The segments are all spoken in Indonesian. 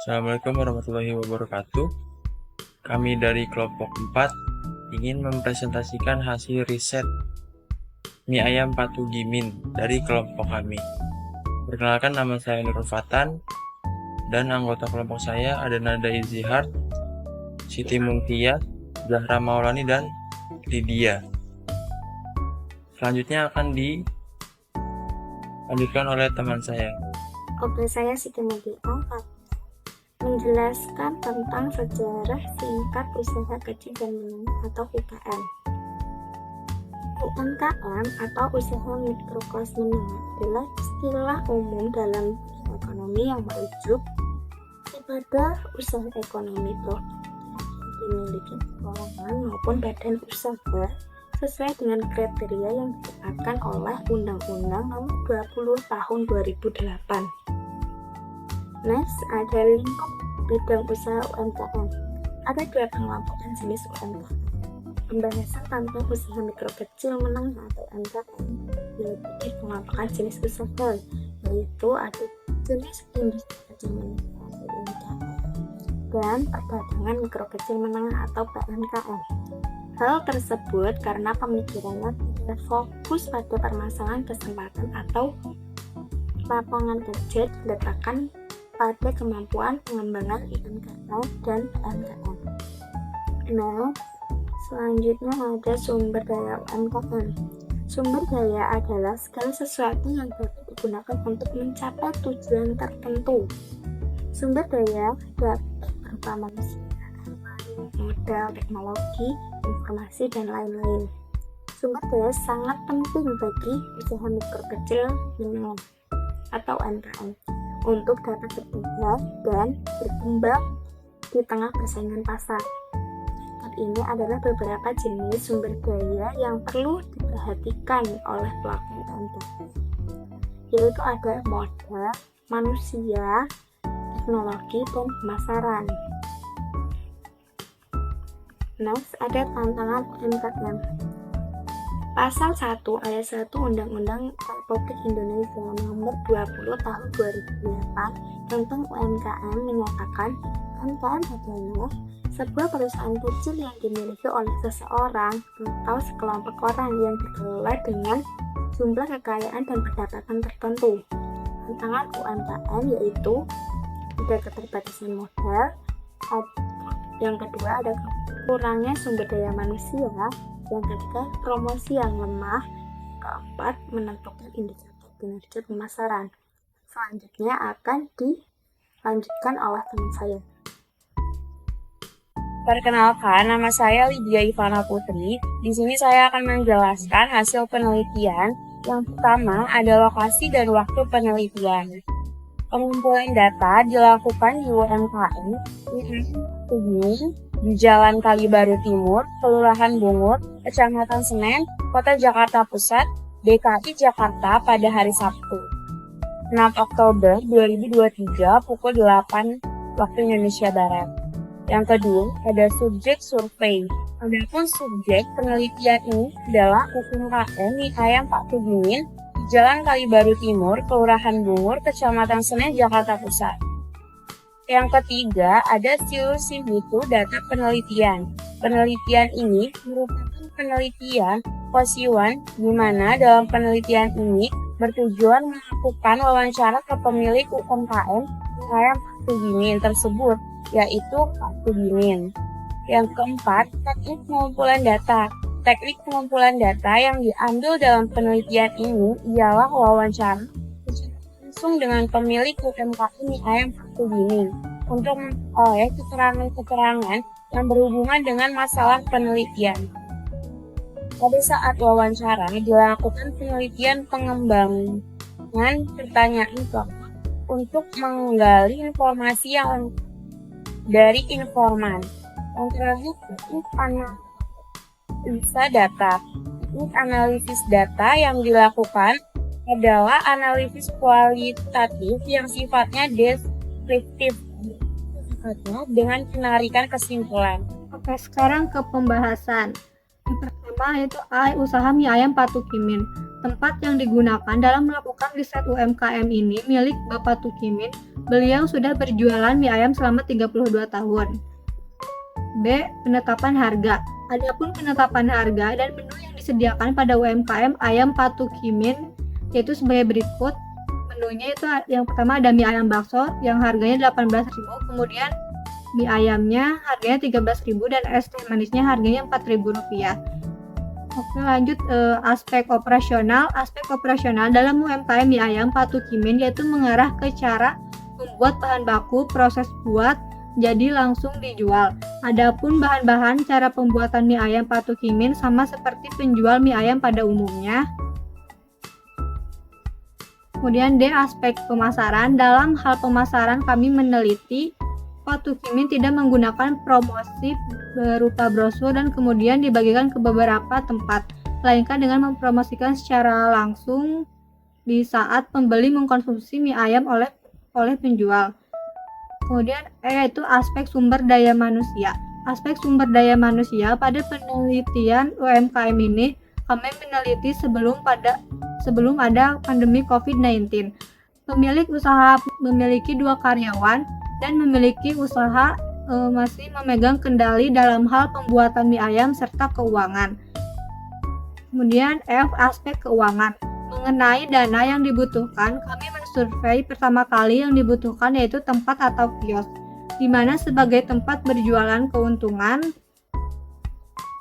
Assalamualaikum warahmatullahi wabarakatuh. Kami dari kelompok 4 ingin mempresentasikan hasil riset mie ayam Patu Gimin dari kelompok kami. Perkenalkan, nama saya Nurul Fatan dan anggota kelompok saya ada Nada Izihar, Siti Muntia, Zahra Maulani, dan Lydia. Selanjutnya akan dilanjutkan oleh teman saya. Oke, saya Siti Muntia menjelaskan tentang sejarah singkat usaha kecil dan menengah atau UKM. UMKM atau usaha mikro kelas menengah adalah istilah umum dalam ekonomi yang merujuk kepada usaha ekonomi produktif yang dimiliki perorangan maupun badan usaha sesuai dengan kriteria yang ditetapkan oleh Undang-Undang Nomor 20 Tahun 2008. Next, ada lingkup bidang usaha UMKM. Ada dua pengelompokan jenis UMKM. Pembahasan tentang usaha mikro kecil menengah atau UMKM yaitu pengelompokan jenis usaha, yaitu ada jenis industri kecil menengah atau UMKM dan perdagangan mikro kecil menengah atau PMKM. Hal tersebut karena pemikirannya tidak fokus pada permasalahan kesempatan atau lapangan kerja diletakkan pada kemampuan pengembangan UMKM dan PMKM. Nah, selanjutnya ada sumber daya UMKM. Sumber daya adalah segala sesuatu yang dapat digunakan untuk mencapai tujuan tertentu. Sumber daya dapat berupa manusia, modal, teknologi, informasi, dan lain-lain. Sumber daya sangat penting bagi usaha mikro kecil menengah atau UMKM untuk dapat berkembang dan berkembang di tengah persaingan pasar. Ini adalah beberapa jenis sumber daya yang perlu diperhatikan oleh pelaku UMKM, yaitu ada modal, manusia, teknologi, dan pemasaran. Next, ada tantangan UMKM. Pasal 1 ayat 1 Undang-Undang Republik Indonesia Nomor 20 Tahun 2008 tentang UMKM menyatakan UMKM adalah sebuah perusahaan kecil yang dimiliki oleh seseorang atau sekelompok orang yang dikelola dengan jumlah kekayaan dan pendapatan tertentu. Tantangan UMKM yaitu ada keterbatasan modal, yang kedua ada kurangnya sumber daya manusia, yang ketiga promosi yang lemah, keempat menentukan indikator kinerja pemasaran. Selanjutnya akan dilanjutkan oleh teman saya. Perkenalkan, nama saya Lydia Ivana Putri. Di sini saya akan menjelaskan hasil penelitian. Yang pertama ada lokasi dan waktu penelitian. Pengumpulan data dilakukan di UMKM di Jalan Kalibaru Timur, Kelurahan Bungur, Kecamatan Senen, Kota Jakarta Pusat, DKI Jakarta pada hari Sabtu, 6 Oktober 2023 pukul 8 waktu Indonesia Barat. Yang kedua, ada subjek survei. Adapun subjek penelitian ini adalah UMKM mie ayam Patu Gimin di Jalan Kalibaru Timur, Kelurahan Bungur, Kecamatan Senen, Jakarta Pusat. Yang ketiga, ada silusi mutu data penelitian. Penelitian ini merupakan penelitian posisiwan di mana dalam penelitian ini bertujuan melakukan wawancara ke pemilik UMKM mie ayam Patu Gimin tersebut, yaitu Patu Gimin. Yang keempat, teknik pengumpulan data. Teknik pengumpulan data yang diambil dalam penelitian ini ialah wawancara langsung dengan pemilik UMKM mie ayam Patu Gimin untuk memperoleh keterangan-keterangan yang berhubungan dengan masalah penelitian. Pada saat wawancara dilakukan penelitian pengembangan pertanyaan untuk menggali informasi yang dari informan. Yang terakhir, teknik analisa data. Teknik analisis data yang dilakukan adalah analisis kualitatif yang sifatnya deskriptif, dengan penarikan kesimpulan. Oke, sekarang ke pembahasan. Yang pertama yaitu usaha mie ayam Patu Gimin. Tempat yang digunakan dalam melakukan riset UMKM ini milik Bapak Tukimin Beliau sudah berjualan mie ayam selama 32 tahun. B. Penetapan harga. Adapun penetapan harga dan menu yang disediakan pada UMKM ayam Patu Gimin yaitu sebagai berikut. Menunya itu yang pertama ada mie ayam bakso yang harganya 18.000, kemudian mie ayamnya harganya 13.000 dan es teh manisnya harganya Rp4.000. Oke, lanjut aspek operasional. Aspek operasional dalam UMKM mie ayam Patu Gimin yaitu mengarah ke cara membuat bahan baku, proses buat, jadi langsung dijual. Adapun bahan-bahan cara pembuatan mie ayam Patu Gimin sama seperti penjual mie ayam pada umumnya. Kemudian D. Aspek pemasaran. Dalam hal pemasaran kami meneliti Patu Gimin tidak menggunakan promosi berupa brosur dan kemudian dibagikan ke beberapa tempat, melainkan dengan mempromosikan secara langsung di saat pembeli mengkonsumsi mie ayam oleh penjual. Kemudian yaitu aspek sumber daya manusia. Aspek sumber daya manusia pada penelitian UMKM ini kami meneliti sebelum ada pandemi COVID-19. Pemilik usaha memiliki 2 karyawan dan memiliki usaha masih memegang kendali dalam hal pembuatan mie ayam serta keuangan. Kemudian F. Aspek keuangan. Mengenai dana yang dibutuhkan, kami mensurvei pertama kali yang dibutuhkan yaitu tempat atau kios, di mana sebagai tempat berjualan keuntungan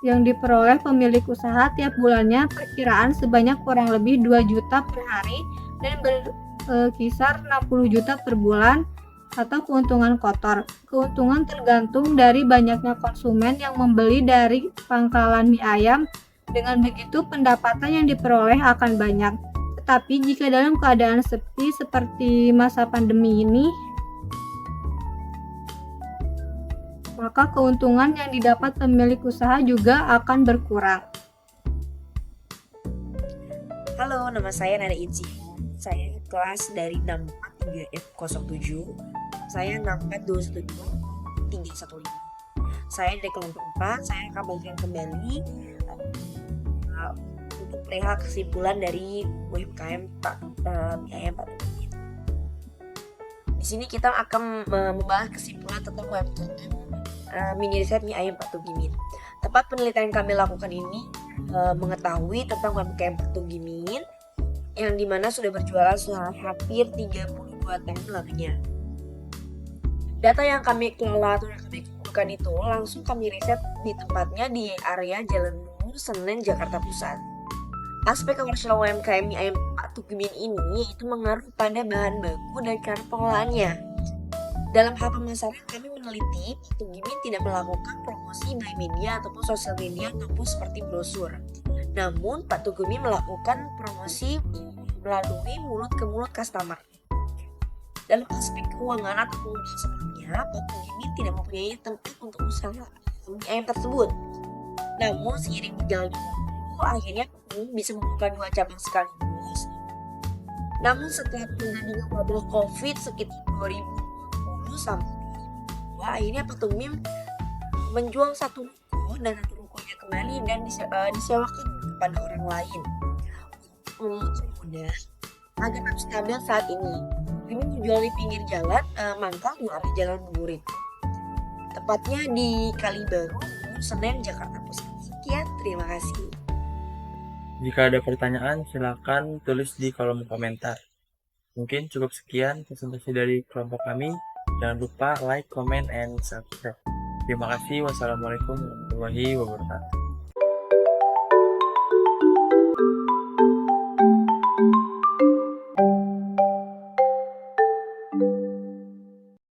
yang diperoleh pemilik usaha tiap bulannya perkiraan sebanyak kurang lebih 2 juta per hari dan berkisar 60 juta per bulan atau keuntungan kotor. Keuntungan tergantung dari banyaknya konsumen yang membeli dari pangkalan mie ayam. Dengan begitu pendapatan yang diperoleh akan banyak. Tetapi jika dalam keadaan sepi seperti masa pandemi ini, maka keuntungan yang didapat pemilik usaha juga akan berkurang. Halo, nama saya Nada Itzi. Saya kelas dari 643F07. Saya 6421315. Saya dari kelompok 4. Saya akan bagikan kembali untuk perihal kesimpulan dari UMKM mie ayam Patu Gimin. Di sini kita akan membahas kesimpulan tentang UMKM mini riset mie ayam Patu Gimin. Tempat penelitian kami lakukan ini mengetahui tentang UMKM Patu Gimin yang dimana sudah berjualan selama hampir 32 tahun lamanya. Data yang kami kelola atau yang kami kumpulkan itu langsung kami riset di tempatnya di area Jalan Bungur, Senen, Jakarta Pusat. Aspek komersial UMKM mie ayam Patu Gimin ini itu mengaruh pada bahan baku dan cara pengolahannya. Dalam hal pemasaran kami meneliti Patu Gimin tidak melakukan promosi by media ataupun sosial media ataupun seperti brosur. Namun Patu Gimin melakukan promosi melalui mulut ke mulut customer. Dalam aspek keuangan atau kemudian sebelumnya, Patu Gimin tidak mempunyai tempat untuk usaha mie ayam tersebut. Namun seiring berjalannya waktu, akhirnya Patu Gimin bisa membuka 2 cabang sekaligus. Namun setelah terjadinya wabah COVID sekitar 2020 sampai 2022, akhirnya Patu Gimin menjual 1 ruko dan 1 rukonya kembali dan disewakan kepada orang lain. Mudah agar tetap stabil saat ini. Gimin menjual di pinggir jalan Mangkal di arah Jalan Buburit. Tepatnya di Kalibaru, Senen, Jakarta Pusat. Sekian, terima kasih. Jika ada pertanyaan, silakan tulis di kolom komentar. Mungkin cukup sekian presentasi dari kelompok kami. Jangan lupa like, comment, and subscribe. Terima kasih. Wassalamualaikum warahmatullahi wabarakatuh.